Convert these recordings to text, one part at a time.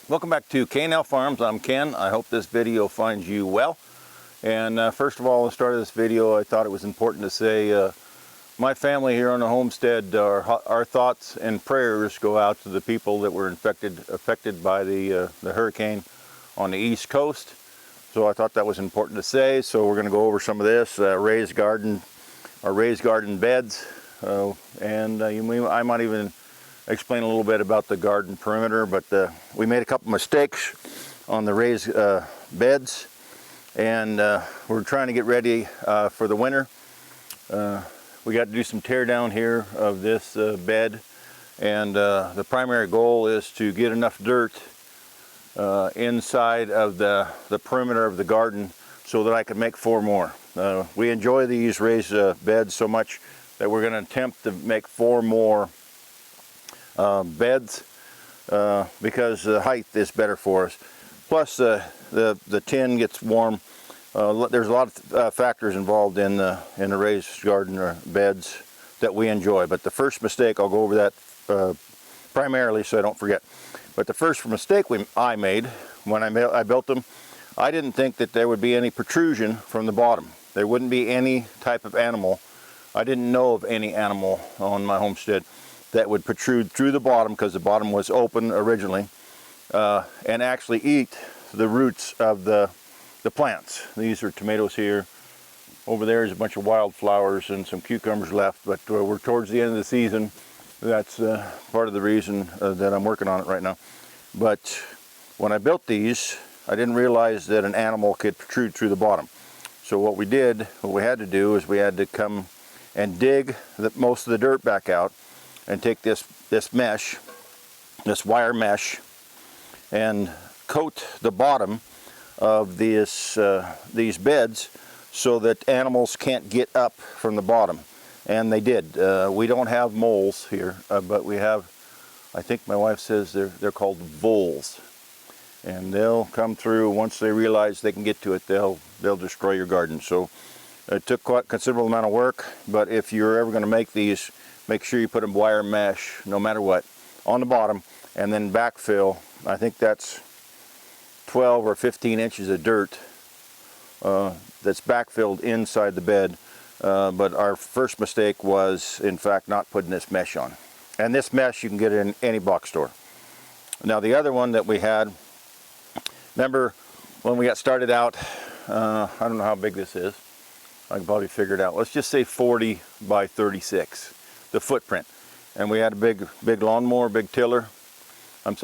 Welcome back to K&L Farms. I'm Ken. I hope this video finds you well. And first of all, at the start of this video, I thought it was important to say my family here on the homestead, our thoughts and prayers go out to the people that were affected by the hurricane on the East Coast. So I thought that was important to say. So we're going to go over some of this raised garden beds, I might even explain a little bit about the garden perimeter. But we made a couple mistakes on the raised beds, and we're trying to get ready for the winter. We got to do some tear down here of this bed, and the primary goal is to get enough dirt inside of the perimeter of the garden so that I can make 4 more. We enjoy these raised beds so much that we're going to attempt to make 4 more beds because the height is better for us. Plus the tin gets warm. There's a lot of factors involved in the raised garden beds that we enjoy. But the first mistake, I'll go over that primarily so I don't forget. But the first mistake I made when I built them, I didn't think that there would be any protrusion from the bottom. There wouldn't be any type of animal. I didn't know of any animal on my homestead that would protrude through the bottom, because the bottom was open originally, and actually eat the roots of the plants. These are tomatoes here. Over there is a bunch of wildflowers and some cucumbers left, but we're towards the end of the season. That's part of the reason that I'm working on it right now. But when I built these, I didn't realize that an animal could protrude through the bottom. So what we had to do is we had to come and dig most of the dirt back out and take this mesh, this wire mesh, and coat the bottom of these beds so that animals can't get up from the bottom. And they did. We don't have moles here, but we have, I think my wife says they're called voles. And they'll come through. Once they realize they can get to it, they'll destroy your garden. So it took quite a considerable amount of work, but if you're ever going to make these, make sure you put a wire mesh, no matter what, on the bottom, and then backfill. I think that's 12 or 15 inches of dirt that's backfilled inside the bed. But our first mistake was, in fact, not putting this mesh on. And this mesh you can get in any box store. Now the other one that we had, remember when we got started out, I don't know how big this is. I can probably figure it out. Let's just say 40 by 36, the footprint. And we had a big lawnmower, big tiller, and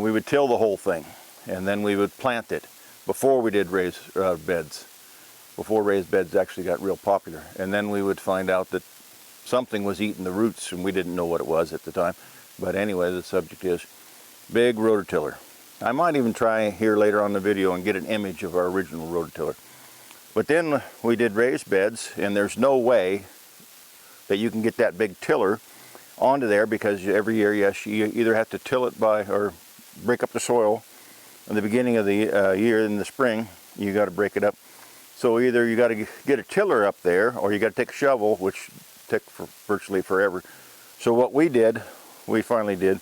we would till the whole thing. And then we would plant it before we did raised beds. Before raised beds actually got real popular. And then we would find out that something was eating the roots, and we didn't know what it was at the time. But anyway, the subject is big rototiller. I might even try here later on in the video and get an image of our original rototiller. But then we did raised beds, and there's no way that you can get that big tiller onto there, because every year, yes, you either have to till it or break up the soil in the beginning of the year. In the spring, you got to break it up. So either you got to get a tiller up there, or you got to take a shovel, which took virtually forever. So what we finally did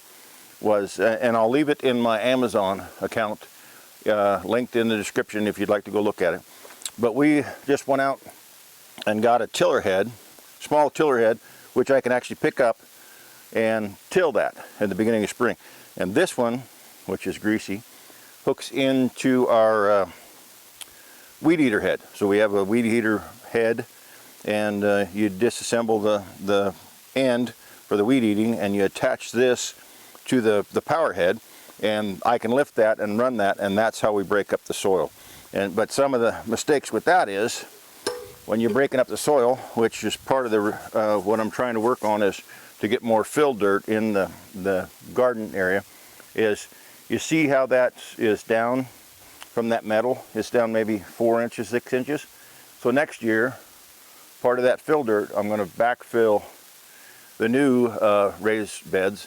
was, and I'll leave it in my Amazon account, linked in the description if you'd like to go look at it. But we just went out and got a tiller head, small tiller head, which I can actually pick up and till that at the beginning of spring. And this one, which is greasy, hooks into our weed eater head. So we have a weed eater head, and you disassemble the end for the weed eating, and you attach this to the power head, and I can lift that and run that, and that's how we break up the soil. But some of the mistakes with that is, when you're breaking up the soil, which is part of what I'm trying to work on, is to get more fill dirt in the garden area, is you see how that is down from that metal? It's down maybe 4 inches, 6 inches. So next year, part of that fill dirt, I'm going to backfill the new raised beds,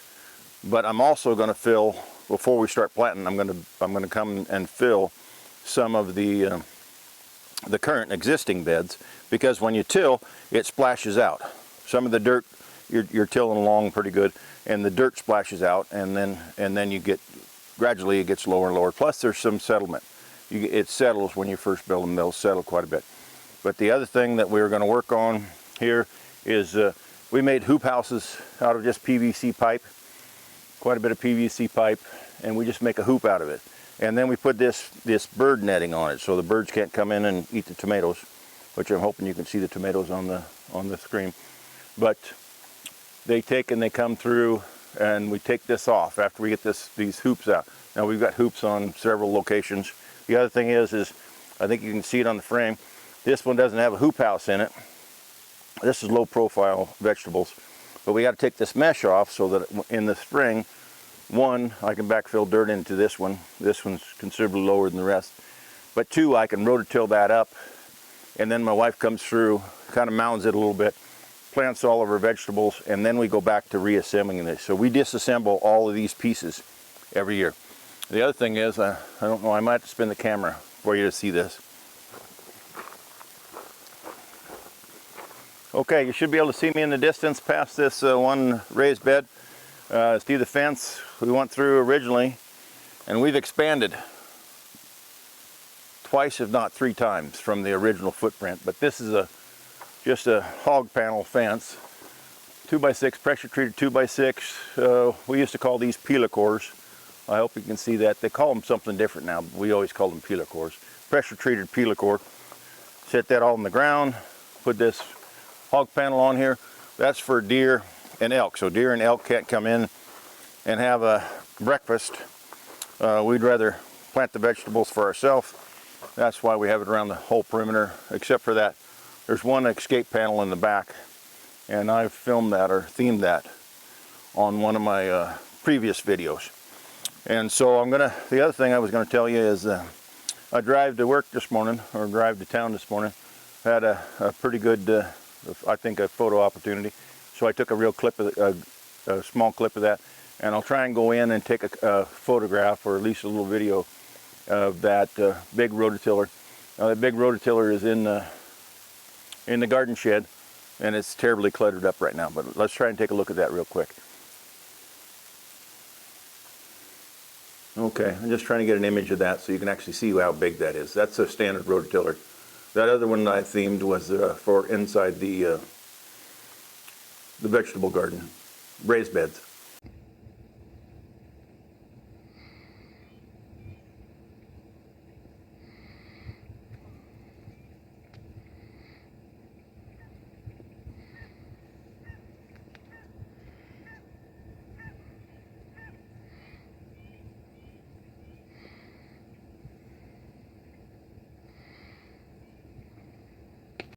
but I'm also going to fill, before we start planting, I'm going to come and fill some of the current existing beds, because when you till, it splashes out. Some of the dirt, you're tilling along pretty good, and the dirt splashes out, and then you get gradually it gets lower and lower. Plus there's some settlement. It settles when you first build them, they'll settle quite a bit. But the other thing that we're going to work on here is we made hoop houses out of just PVC pipe, quite a bit of PVC pipe, and we just make a hoop out of it. And then we put this bird netting on it so the birds can't come in and eat the tomatoes, which I'm hoping you can see the tomatoes on the screen. But they take and they come through, and we take this off after we get these hoops out. Now we've got hoops on several locations. The other thing is I think you can see it on the frame. This one doesn't have a hoop house in it. This is low profile vegetables. But we got to take this mesh off so that in the spring, one, I can backfill dirt into this one. This one's considerably lower than the rest. But two, I can rototill that up. And then my wife comes through, kind of mounds it a little bit, plants all of her vegetables, and then we go back to reassembling this. So we disassemble all of these pieces every year. The other thing is, I don't know, I might have to spin the camera for you to see this. Okay, you should be able to see me in the distance past this one raised bed. See the fence we went through originally, and we've expanded twice, if not 3 times, from the original footprint. But this is just a hog panel fence, 2x6, pressure treated 2x6. We used to call these pila cores. I hope you can see that. They call them something different now, but we always call them pila cores. Pressure treated pila core. Set that all on the ground, put this hog panel on here. That's for deer and elk. So deer and elk can't come in and have a breakfast. We'd rather plant the vegetables for ourselves. That's why we have it around the whole perimeter, except for that. There's one escape panel in the back, and I've filmed that or themed that on one of my previous videos. And so the other thing I was gonna tell you is I drive to work this morning, or drive to town this morning. Had a pretty good, I think, a photo opportunity. So I took a real clip of a small clip of that, and I'll try and go in and take a photograph, or at least a little video of that big rototiller. Now that big rototiller is in the garden shed, and it's terribly cluttered up right now, but let's try and take a look at that real quick. Okay, I'm just trying to get an image of that so you can actually see how big that is. That's a standard rototiller. That other one I themed was for inside the vegetable garden, raised beds.